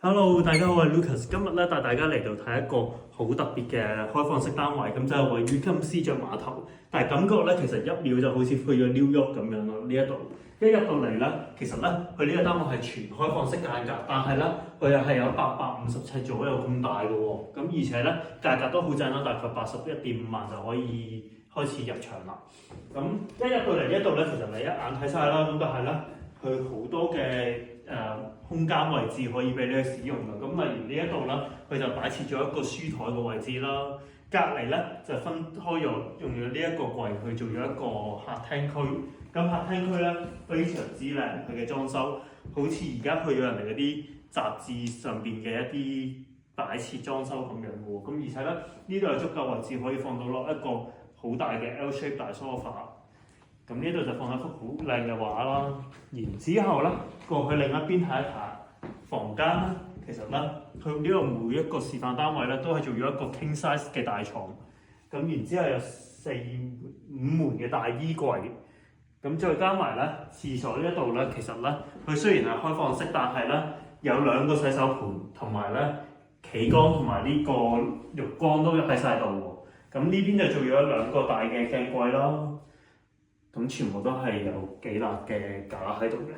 Hello，大家好，我係 Lucas。今日咧帶大家嚟到睇一個好特別嘅開放式單位，咁就係位於金絲雀碼頭。但係感覺咧，其實一秒就好似去咗 New York 咁樣咯。呢一度一入到嚟咧，其實咧佢呢個單位係全開放式間隔，但係咧佢又係有850尺左右咁大嘅喎。咁而且咧價格都好正啦，大概81.5萬就可以開始入場啦。咁一入到嚟呢一度咧，其實你一眼睇晒啦，咁但係咧佢好多嘅空間位置可以俾你去使用嘅，咁例如呢一度啦，佢就擺設咗一個書台嘅位置啦，隔離咧就分開咗用咗呢一個櫃去做咗一個客廳區。咁客廳區咧非常之靚，佢嘅裝修好似而家去咗人哋嗰啲雜誌上邊嘅一啲擺設裝修咁樣嘅喎。咁而且咧呢度有足夠位置可以放到落一個好大嘅 L shape 大 sofa。咁呢度就放一幅好靚嘅畫啦，然之後咧過去另一邊睇一睇房間咧，其實咧佢呢個每一個示範單位咧都係做咗一個 king size 嘅大床，咁然之後有4、5門嘅大衣櫃，咁再加埋咧廁所呢一度咧，其實咧佢雖然係開放式，但係咧有2個洗手盆同埋咧企缸同埋呢個浴缸都喺晒度喎。咁呢邊就做咗2個大嘅鏡櫃啦。咁全部都係有幾立嘅架喺度嘅。